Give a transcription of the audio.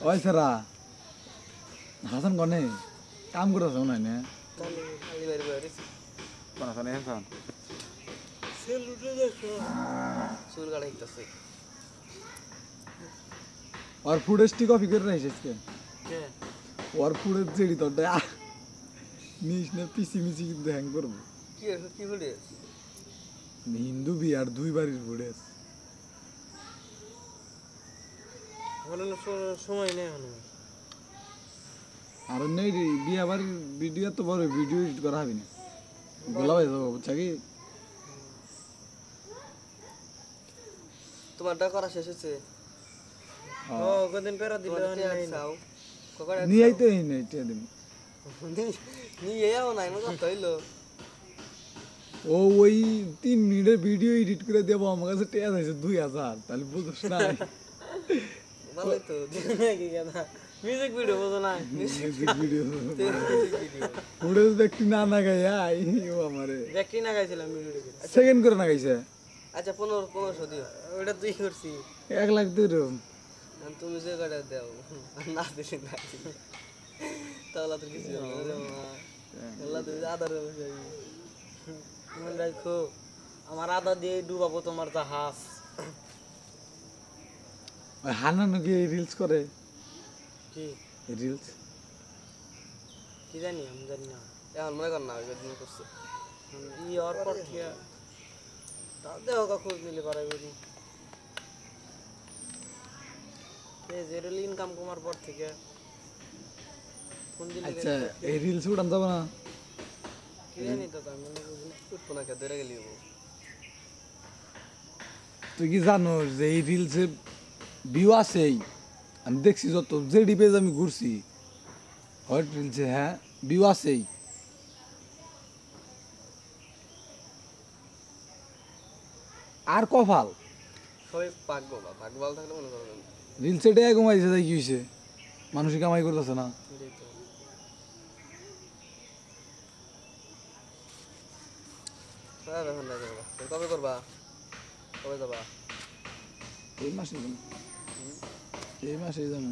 ওই সারা হাসান কনে কাম করছ না না কোন আছে হাসান সেল উঠে দেখো চুল কাটাইতেছে और फुटेज कॉपी कर रहे हैं इसके কে और फुटेज जेडी तो डा नीच ने पीसी मिसी কিন্তু হ্যাং করব কি ফুটেজ হিন্দু বিয়ার দুই বাড়ির ফুটেজ বলেন সময় নেই এখন আর নেই বিয়া বাড়ির ভিডিও তো বড় ভিডিও এডিট করা হবে না গোলা হয়ে যাবে বুঝছা কি তোমারটা করা শেষ হয়েছে ও কদিন পেরা দিল নাও কোকড়া নি আইতে নেই তে দিন নি এও নাই না কত হইলো ও ওই 3 মিনিটের ভিডিও এডিট করে দেব আমার কাছে টেয়া আছে 2000 তাহলে বুঝছ না ভালোই তো কি কথা মিউজিক ভিডিও বুঝো না মিউজিক ভিডিও ফুটেজ দেখতে না না গায়া ও আমারে দেখি না গাইছিলাম ভিডিও সেকেন্ড করে না গাইছে আচ্ছা 1500 দিও ওটা তুই করছি 1 লাখ দিও তুমি যে কাটা দাও না দিছি না তাহলে তো কিছু হবে না আল্লাহ তুমি আদর মনে রাখো আমার আদা দিয়ে ডুবাবো তোমার জাহাজ ওই হানানো কি রিলস করে কি রিলস কি জানি আমি জানি না এখন মনে কর না ওই দিন করছে ই আর পর কি তাও দেও কা খোঁজ নিলে পারাইবে নি এই জেরোল ইনকাম কমার পর থেকে কোন দিন আচ্ছা এই রিলস উড়ান যাব না কি জানি তো আমি মনে বুঝি না উঠবো না কে ধরে গেলি তুই কি জানো যে এই রিলসে ভিউ আছেই আমি দেখছি যত জেডি পেজ আমি ঘুরছি হট রিলসে হ্যাঁ ভিউ আছেই আর কপাল সবাই পাকবো বা পাকবাল থাকলে মনে করবেন রিলসে টাকা কমাইছে তাই কি হয়েছে মানুষই কামাই করতেছে না কবে করবা কবে যাবা এই মাসে যাবো